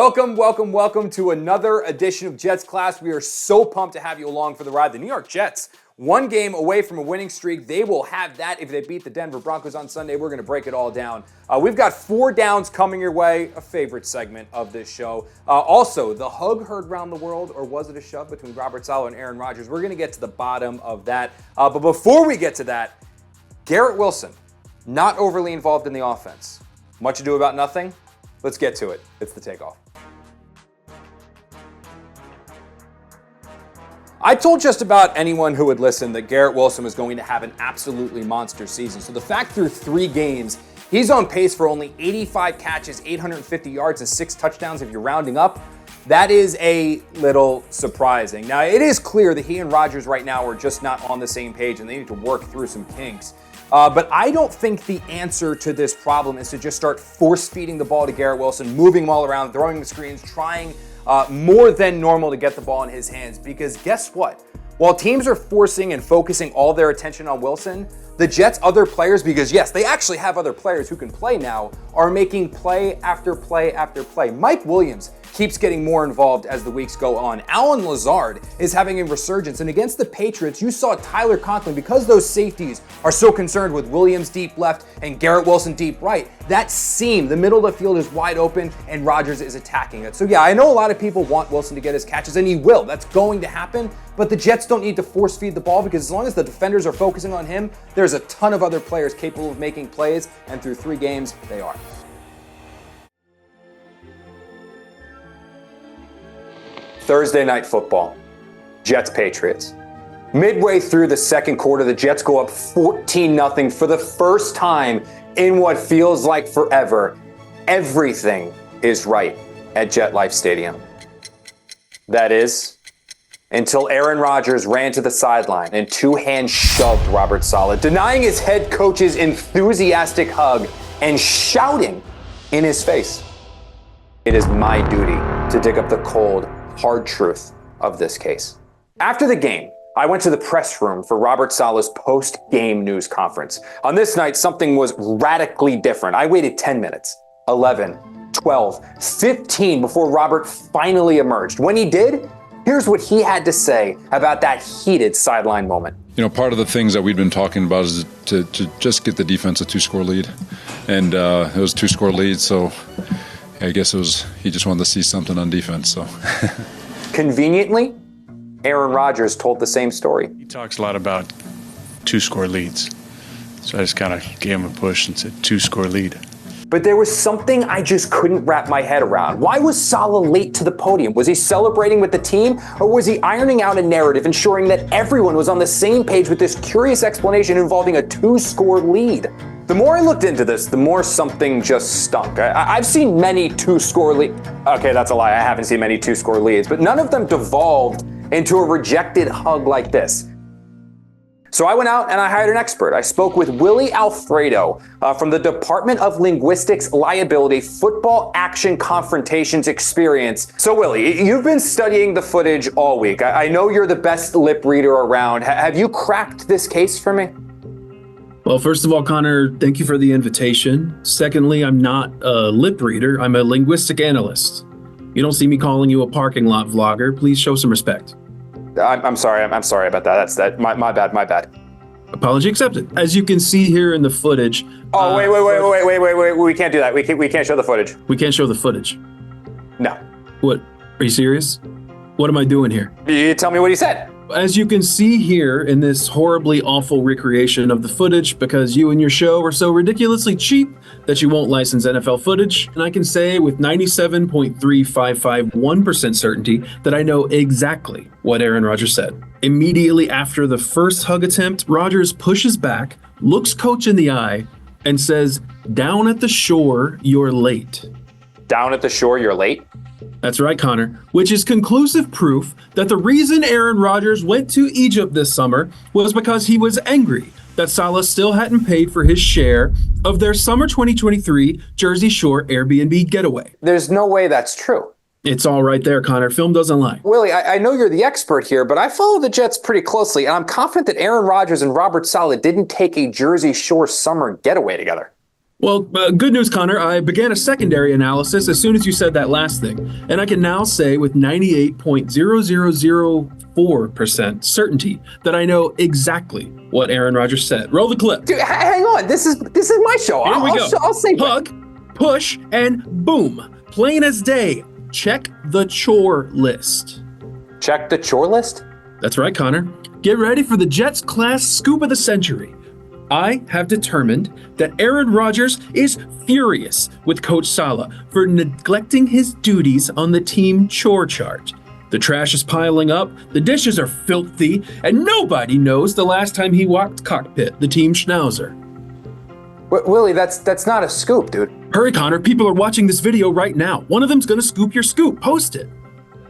Welcome to another edition of Jets Class. We are so pumped to have you along for the ride. The New York Jets, one game away from a winning streak. They will have that if they beat the Denver Broncos on Sunday. We're going to break it all down. We've got 4 downs coming your way, a favorite segment of this show. Also, the hug heard around the world, or was it a shove between Robert Saleh and Aaron Rodgers? We're going to get to the bottom of that. But before we get to that, Garrett Wilson, not overly involved in the offense. Much ado about nothing. Let's get to it. It's the takeoff. I told just about anyone who would listen that Garrett Wilson was going to have an absolutely monster season. So the fact through 3 games, he's on pace for only 85 catches, 850 yards, and 6 touchdowns if you're rounding up, that is a little surprising. Now, it is clear that he and Rodgers right now are just not on the same page and they need to work through some kinks. But I don't think the answer to this problem is to just start force-feeding the ball to Garrett Wilson, moving him all around, throwing the screens, trying more than normal to get the ball in his hands. Because guess what? While teams are forcing and focusing all their attention on Wilson, the Jets' other players, because yes, they actually have other players who can play now, are making play after play after play. Mike Williams keeps getting more involved as the weeks go on. Allen Lazard is having a resurgence, and against the Patriots, you saw Tyler Conklin, because those safeties are so concerned with Williams deep left and Garrett Wilson deep right, that seam, the middle of the field is wide open, and Rodgers is attacking it. So yeah, I know a lot of people want Wilson to get his catches, and he will. That's going to happen, but the Jets don't need to force feed the ball, because as long as the defenders are focusing on him, there's a ton of other players capable of making plays, and through 3 games, they are. Thursday night football, Jets-Patriots. Midway through the second quarter, the Jets go up 14-0 for the first time in what feels like forever. Everything is right at Jet Life Stadium. That is, until Aaron Rodgers ran to the sideline and 2-hand shoved Robert Saleh, denying his head coach's enthusiastic hug and shouting in his face, "It is my duty to dig up the cold, hard truth of this case." After the game, I went to the press room for Robert Saleh's post-game news conference. On this night, something was radically different. I waited 10 minutes, 11, 12, 15 before Robert finally emerged. When he did, here's what he had to say about that heated sideline moment. You know, part of the things that we've been talking about is to just get the defense a 2-score lead. And it was a 2-score lead, so I guess he just wanted to see something on defense. So, conveniently, Aaron Rodgers told the same story. He talks a lot about 2-score leads. So I just kind of gave him a push and said 2-score lead. But there was something I just couldn't wrap my head around. Why was Saleh late to the podium? Was he celebrating with the team, or was he ironing out a narrative, ensuring that everyone was on the same page with this curious explanation involving a 2-score lead? The more I looked into this, the more something just stunk. I've seen many 2-score leads. Okay, that's a lie. I haven't seen many 2-score leads, but none of them devolved into a rejected hug like this. So I went out and I hired an expert. I spoke with Willie Alfredo from the Department of Linguistics Liability Football Action Confrontations Experience. So Willie, you've been studying the footage all week. I know you're the best lip reader around. Have you cracked this case for me? Well, first of all, Connor, thank you for the invitation. Secondly, I'm not a lip reader. I'm a linguistic analyst. You don't see me calling you a parking lot vlogger. Please show some respect. I'm sorry about that. My bad. Apology accepted. As you can see here in the footage. Oh, wait. We can't do that. We can't show the footage. We can't show the footage. No. What? Are you serious? What am I doing here? You tell me what he said. As you can see here in this horribly awful recreation of the footage, because you and your show are so ridiculously cheap that you won't license NFL footage, and I can say with 97.3551% certainty that I know exactly what Aaron Rodgers said. Immediately after the first hug attempt, Rodgers pushes back, looks coach in the eye, and says, "Down at the shore, you're late." Down at the shore, you're late? That's right, Connor, which is conclusive proof that the reason Aaron Rodgers went to Egypt this summer was because he was angry that Saleh still hadn't paid for his share of their summer 2023 Jersey Shore Airbnb getaway. There's no way that's true. It's all right there, Connor. Film doesn't lie. Willie, I know you're the expert here, but I follow the Jets pretty closely, and I'm confident that Aaron Rodgers and Robert Saleh didn't take a Jersey Shore summer getaway together. Well, good news, Connor. I began a secondary analysis as soon as you said that last thing. And I can now say with 98.0004% certainty that I know exactly what Aaron Rodgers said. Roll the clip. Dude, hang on. This is my show. Here we go. I'll say hug, push, and boom. Plain as day. Check the chore list. Check the chore list? That's right, Connor. Get ready for the Jets class scoop of the century. I have determined that Aaron Rodgers is furious with Coach Saleh for neglecting his duties on the team chore chart. The trash is piling up, the dishes are filthy, and nobody knows the last time he walked cockpit, the team schnauzer. Willie, that's not a scoop, dude. Hurry, Connor. People are watching this video right now. One of them's going to scoop your scoop. Post it.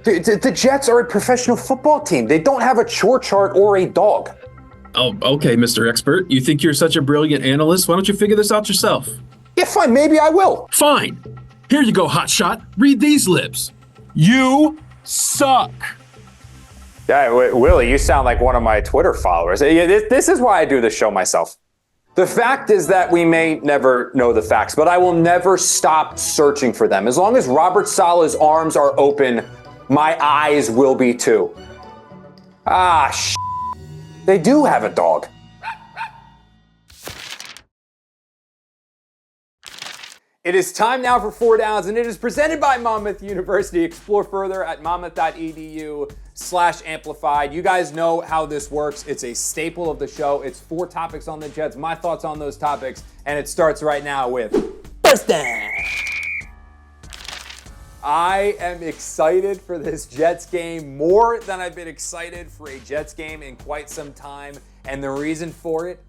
Dude, the Jets are a professional football team. They don't have a chore chart or a dog. Oh, okay, Mr. Expert. You think you're such a brilliant analyst? Why don't you figure this out yourself? Yeah, fine. Maybe I will. Fine. Here you go, hotshot. Read these libs. You suck. Yeah, Willie, you sound like one of my Twitter followers. This is why I do this show myself. The fact is that we may never know the facts, but I will never stop searching for them. As long as Robert Saleh's arms are open, my eyes will be too. They do have a dog. It is time now for 4 Downs, and it is presented by Monmouth University. Explore further at monmouth.edu/amplified. You guys know how this works. It's a staple of the show. It's 4 topics on the Jets, my thoughts on those topics, and it starts right now with First Down. I am excited for this Jets game more than I've been excited for a Jets game in quite some time. And the reason for it,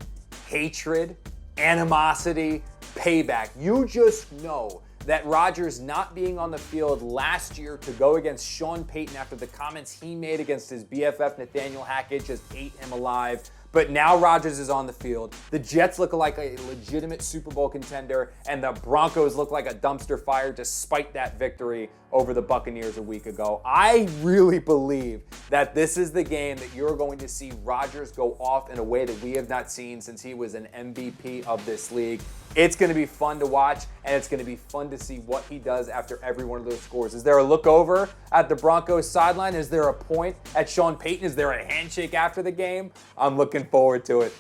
hatred, animosity, payback. You just know that Rodgers not being on the field last year to go against Sean Payton after the comments he made against his BFF Nathaniel Hackett just ate him alive. But now Rodgers is on the field. The Jets look like a legitimate Super Bowl contender, and the Broncos look like a dumpster fire despite that victory over the Buccaneers a week ago. I really believe that this is the game that you're going to see Rodgers go off in a way that we have not seen since he was an MVP of this league. It's going to be fun to watch, and it's going to be fun to see what he does after every one of those scores. Is there a look over at the Broncos sideline? Is there a point at Sean Payton? Is there a handshake after the game? I'm looking forward to it.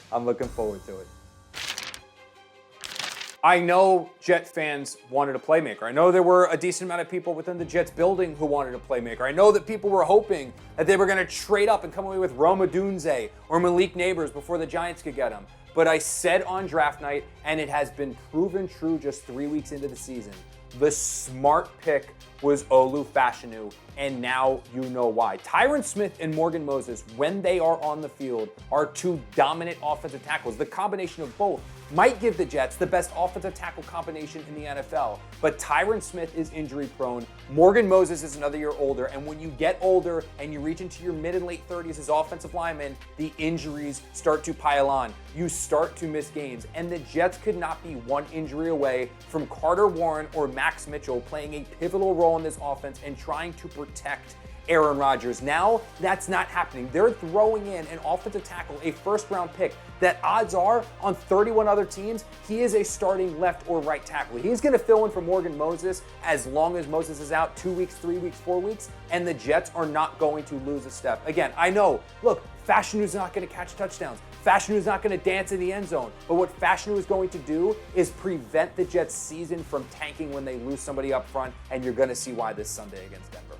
I know Jet fans wanted a playmaker. I know there were a decent amount of people within the Jets building who wanted a playmaker. I know that people were hoping that they were going to trade up and come away with Rome Odunze or Malik Neighbors before the Giants could get him. But I said on draft night, and it has been proven true just 3 weeks into the season, the smart pick was Olu Fashanu, and now you know why. Tyron Smith and Morgan Moses, when they are on the field, are 2 dominant offensive tackles. The combination of both might give the Jets the best offensive tackle combination in the NFL, but Tyron Smith is injury prone. Morgan Moses is another year older, and when you get older and you reach into your mid and late 30s as offensive linemen, the injuries start to pile on. You start to miss games, and the Jets could not be one injury away from Carter Warren or Max Mitchell playing a pivotal role in this offense and trying to protect Aaron Rodgers. Now, that's not happening. They're throwing in an offensive tackle, a first-round pick, that odds are on 31 other teams, he is a starting left or right tackle. He's going to fill in for Morgan Moses as long as Moses is out 2 weeks, 3 weeks, 4 weeks, and the Jets are not going to lose a step. Again, I know, look, Fashanu's not going to catch touchdowns. Fashanu's not going to dance in the end zone. But what Fashanu is going to do is prevent the Jets' season from tanking when they lose somebody up front, and you're going to see why this Sunday against Denver.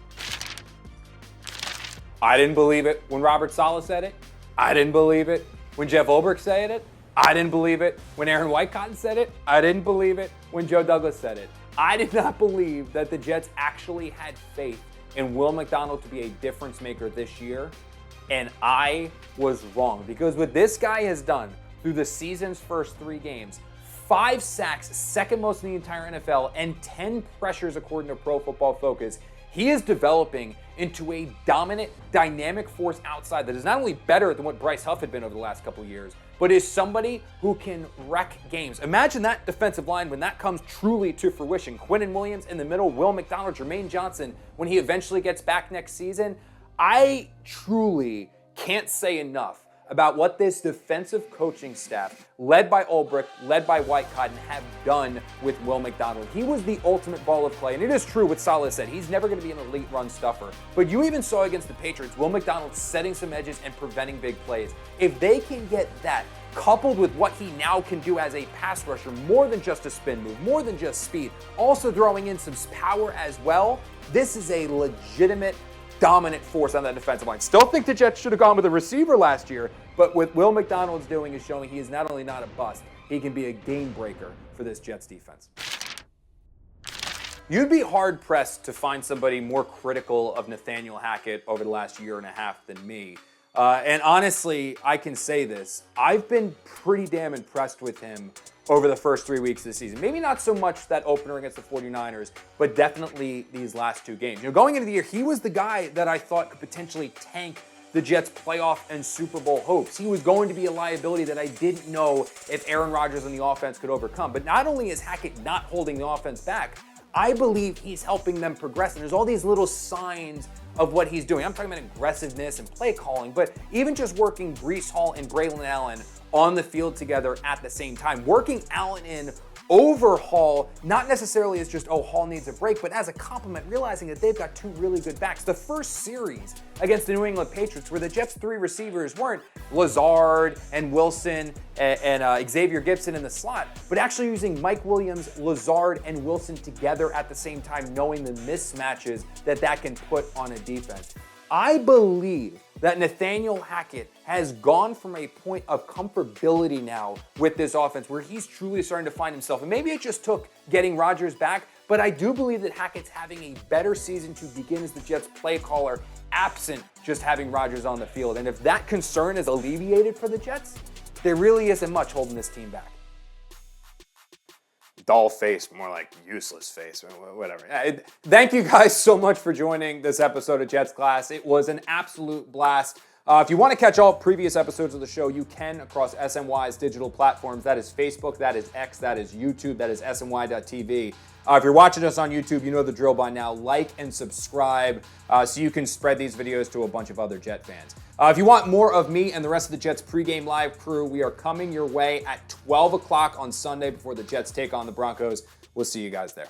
I didn't believe it when Robert Saleh said it. I didn't believe it when Jeff Ulbrich said it. I didn't believe it when Aaron Whitecotton said it. I didn't believe it when Joe Douglas said it. I did not believe that the Jets actually had faith in Will McDonald to be a difference maker this year. And I was wrong, because what this guy has done through the season's first 3 games, 5 sacks, second most in the entire NFL, and 10 pressures according to Pro Football Focus, he is developing into a dominant, dynamic force outside that is not only better than what Bryce Huff had been over the last couple of years, but is somebody who can wreck games. Imagine that defensive line when that comes truly to fruition. Quinnen Williams in the middle, Will McDonald, Jermaine Johnson, when he eventually gets back next season. I truly can't say enough about what this defensive coaching staff, led by Ulbrich, led by White Cotton, have done with Will McDonald. He was the ultimate ball of clay, and it is true what Saleh said. He's never going to be an elite run stuffer. But you even saw against the Patriots, Will McDonald setting some edges and preventing big plays. If they can get that, coupled with what he now can do as a pass rusher, more than just a spin move, more than just speed, also throwing in some power as well, this is a legitimate dominant force on that defensive line. Still think the Jets should have gone with a receiver last year, but what Will McDonald's doing is showing he is not only not a bust, he can be a game breaker for this Jets defense. You'd be hard-pressed to find somebody more critical of Nathaniel Hackett over the last year and a half than me. And honestly, I can say this. I've been pretty damn impressed with him over the first 3 weeks of the season. Maybe not so much that opener against the 49ers, but definitely these last two games. Going into the year, he was the guy that I thought could potentially tank the Jets' playoff and Super Bowl hopes. He was going to be a liability that I didn't know if Aaron Rodgers and the offense could overcome. But not only is Hackett not holding the offense back, I believe he's helping them progress. And there's all these little signs of what he's doing. I'm talking about aggressiveness and play calling, but even just working Breece Hall and Braylon Allen on the field together at the same time. Working Allen in over Hall, not necessarily as just, oh, Hall needs a break, but as a compliment, realizing that they've got two really good backs. The first series against the New England Patriots, where the Jets' three receivers weren't Lazard and Wilson and Xavier Gibson in the slot, but actually using Mike Williams, Lazard, and Wilson together at the same time, knowing the mismatches that can put on a defense. I believe that Nathaniel Hackett has gone from a point of comfortability now with this offense where he's truly starting to find himself. And maybe it just took getting Rodgers back, but I do believe that Hackett's having a better season to begin as the Jets play caller, absent just having Rodgers on the field. And if that concern is alleviated for the Jets, there really isn't much holding this team back. Dull face, more like useless face, whatever. Thank you guys so much for joining this episode of Jets Class. It was an absolute blast. If you want to catch all previous episodes of the show, you can across SNY's digital platforms. That is Facebook, that is X, that is YouTube, that is SNY.TV. If you're watching us on YouTube, you know the drill by now. Like and subscribe so you can spread these videos to a bunch of other Jet fans. If you want more of me and the rest of the Jets pregame live crew, we are coming your way at 12 o'clock on Sunday before the Jets take on the Broncos. We'll see you guys there.